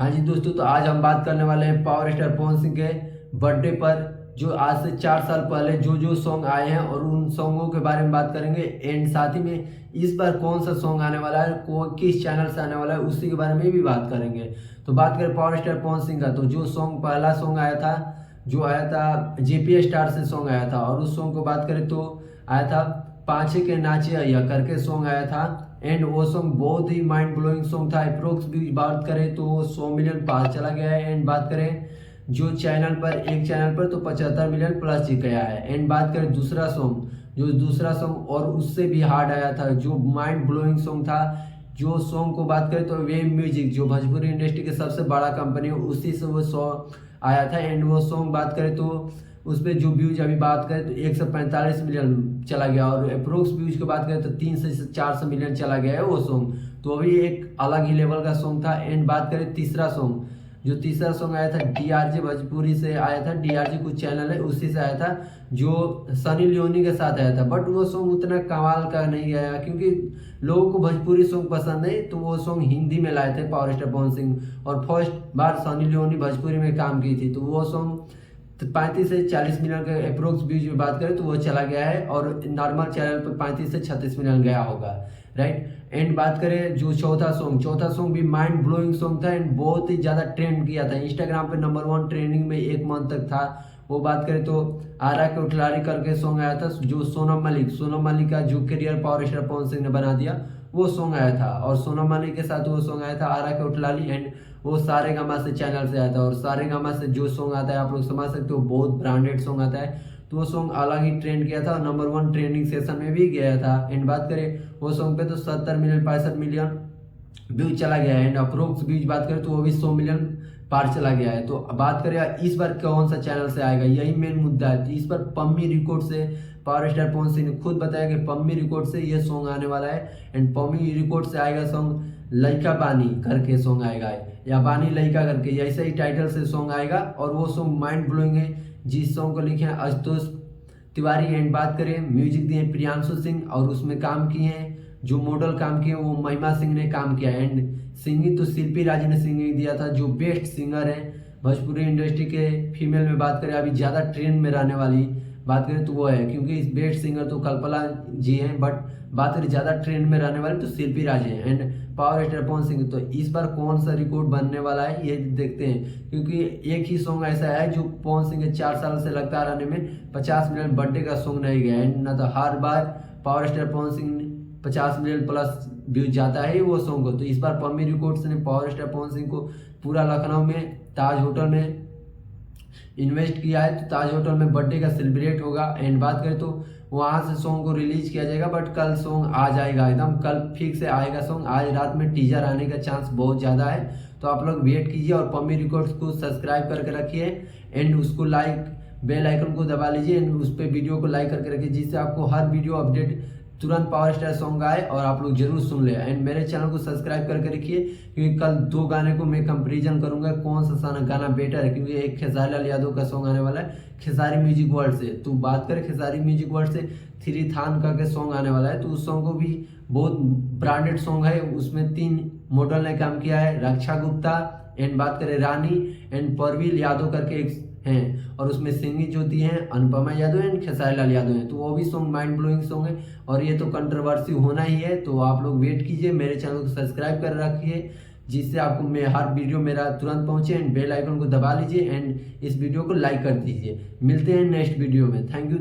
हाँ जी दोस्तों, तो आज हम बात करने वाले हैं पावर स्टार पवन सिंह के बर्थडे पर, जो आज से 4 साल पहले जो जो सॉन्ग आए हैं और उन सॉन्गों के बारे में बात करेंगे। एंड साथ ही में इस बार कौन सा सॉन्ग आने वाला है, किस चैनल से आने वाला है, उसी के बारे में भी बात करेंगे। तो बात करें पावर स्टार पवन सिंह का, तो जो सॉन्ग पहला सॉन्ग आया था, जो आया था जेपी स्टार से सॉन्ग आया था। और उस सॉन्ग को बात करें तो आया था पाँचे के नाचे अय्या करके सॉन्ग आया था। एंड वो सॉन्ग बहुत ही माइंड ब्लोइंग सॉन्ग था। अप्रोक्स भी बात करें तो 100 मिलियन पार चला गया है। एंड बात करें जो चैनल पर, एक चैनल पर तो 75 मिलियन प्लस जी गया है। एंड बात करें दूसरा सॉन्ग, जो दूसरा सॉन्ग और उससे भी हार्ड आया था, जो माइंड ब्लोइंग सॉन्ग था, जो सॉन्ग को बात करें तो वेव म्यूजिक, जो भोजपुरी इंडस्ट्री के सबसे बड़ा कंपनी है, उसी से वो सॉन्ग आया था। एंड वो सॉन्ग बात करें तो उस पर जो व्यूज अभी बात करें तो 145 मिलियन चला गया, और अप्रोक्स व्यूज की बात करें तो 300 से 400 मिलियन चला गया है वो सॉन्ग। तो अभी एक अलग ही लेवल का सॉन्ग था। एंड बात करें तीसरा सॉन्ग, जो तीसरा सॉन्ग आया था डीआरजे भोजपुरी से आया था, डीआरजे कुछ चैनल है उसी से आया था, जो सनी लियोनी के साथ आया था। बट वो सॉन्ग उतना कमाल का नहीं गया, क्योंकि लोगों को भोजपुरी सॉन्ग पसंद है, तो वो सॉन्ग हिंदी में लाए थे पावर स्टार पवन सिंह, और फर्स्ट बार सनी लियोनी भोजपुरी में काम की थी। तो वो सॉन्ग 35 से 40 मिलियन के अप्रोक्स व्यूज में बात करें तो वो चला गया है, और नॉर्मल चैनल पर 35 से 36 मिलियन गया होगा, राइट। एंड बात करें जो चौथा सॉन्ग भी माइंड ब्लोइंग सॉन्ग था, एंड बहुत ही ज़्यादा ट्रेंड किया था इंस्टाग्राम पे, नंबर 1 ट्रेंडिंग में 1 मंथ तक था। वो बात करें तो आरा के उठलारी करके सॉन्ग आया था, जो सोनम मलिक का जो career power star Pawan Singh ने बना दिया, वो सॉन्ग आया था। और सोनम मलिक के साथ वो सॉन्ग आया था आरा के उठलाली, एंड वो सारे गामा से चैनल से आया था। और सारे गामा से जो सॉन्ग आता है आप लोग समझ सकते हो, बहुत ब्रांडेड सॉन्ग आता है। तो वो सॉन्ग अलग ही ट्रेंड किया था और नंबर 1 ट्रेंडिंग सेशन में भी गया था। एंड बात करें वो सॉन्ग पे तो 70 मिलियन 65 मिलियन व्यूज चला गया है। एंड अप्रोक्स व्यूज बात करें तो वो भी 100 मिलियन पार चला गया है। तो बात करें इस बार कौन सा चैनल से आएगा, यही मेन मुद्दा है। तो इस बार पम्मी रिकॉर्ड से पावर स्टार पवन सिंह ने खुद बताया कि पम्मी रिकॉर्ड से ये सॉन्ग आने वाला है। एंड पम्मी रिकॉर्ड से आएगा सॉन्ग लइका बानी करके सॉन्ग आएगा, या बानी लइका करके, ऐसा ही टाइटल से सॉन्ग आएगा। और वो सॉन्ग माइंड ब्लोइंग है, जिस सॉन्ग को लिखे हैं आशुतोष तिवारी। एंड बात करें म्यूजिक दिए प्रियांशु सिंह, और उसमें काम किए हैं जो मॉडल काम किए वो महिमा सिंह ने काम किया। एंड सिंगिंग तो शिल्पी राज ने सिंगिंग दिया था, जो बेस्ट सिंगर है भोजपुरी इंडस्ट्री के। फीमेल में बात करें अभी ज़्यादा ट्रेंड में रहने वाली बात करें तो वो है, क्योंकि इस बेस्ट सिंगर तो कल्पना जी हैं, बट बात करें ज़्यादा ट्रेंड में रहने वाली तो शिल्पी राज है। And power star Pawan Singh, तो इस बार कौन सा रिकॉर्ड बनने वाला है ये देखते हैं, क्योंकि एक ही सॉन्ग ऐसा है जो पवन सिंह के 4 साल से लगातार आने में 50 मिलियन बर्थडे का सॉन्ग नहीं गया। एंड ना तो हर बार power star Pawan Singh 50 million plus views जाता है वो सॉन्ग को। तो इस बार पम्मी रिकॉर्ड्स ने पावर स्टार पवन सिंह को पूरा लखनऊ में ताज होटल में इन्वेस्ट किया है, तो ताज होटल में बर्थडे का सेलिब्रेट होगा। एंड बात करें तो वहाँ से सॉन्ग को रिलीज किया जाएगा, बट कल सॉन्ग आ जाएगा, एकदम कल फिक्स से आएगा सॉन्ग। आज रात में टीजर आने का चांस बहुत ज़्यादा है, तो आप लोग वेट कीजिए और पम्मी रिकॉर्ड्स को सब्सक्राइब करके रखिए। एंड उसको लाइक, बेल आइकन को दबा लीजिए, एंड उस पर वीडियो को लाइक करके रखिए, जिससे आपको हर वीडियो अपडेट तुरंत पावर स्टार सॉन्ग आए और आप लोग जरूर सुन ले। एंड मेरे चैनल को सब्सक्राइब करके रखिए, क्योंकि कल 2 गाने को मैं कंपैरिजन करूंगा कौन सा गाना बेटर है। क्योंकि एक खेसारी लाल यादव का सॉन्ग आने वाला है खेसारी म्यूजिक वर्ल्ड से, तो बात करें खेसारी म्यूजिक वर्ल्ड से थ्री थान का के सॉन्ग आने वाला है, तो उस सॉन्ग को भी बहुत ब्रांडेड सॉन्ग है। उसमें 3 मॉडल ने काम किया है, रक्षा गुप्ता, एंड बात करें रानी, एंड परवील यादव करके एक हैं, और उसमें सिंगिंग जो दी है अनुपमा यादव एंड खेसारी लाल यादव हैं। तो वो भी सॉन्ग माइंड ब्लोइंग सॉन्ग है, और ये तो कंट्रोवर्सी होना ही है। तो आप लोग वेट कीजिए, मेरे चैनल को सब्सक्राइब कर रखिए, जिससे आपको मैं हर वीडियो मेरा तुरंत पहुंचे। एंड बेल आइकन को दबा लीजिए, एंड इस वीडियो को लाइक कर दीजिए। मिलते हैं नेक्स्ट वीडियो में। Thank you.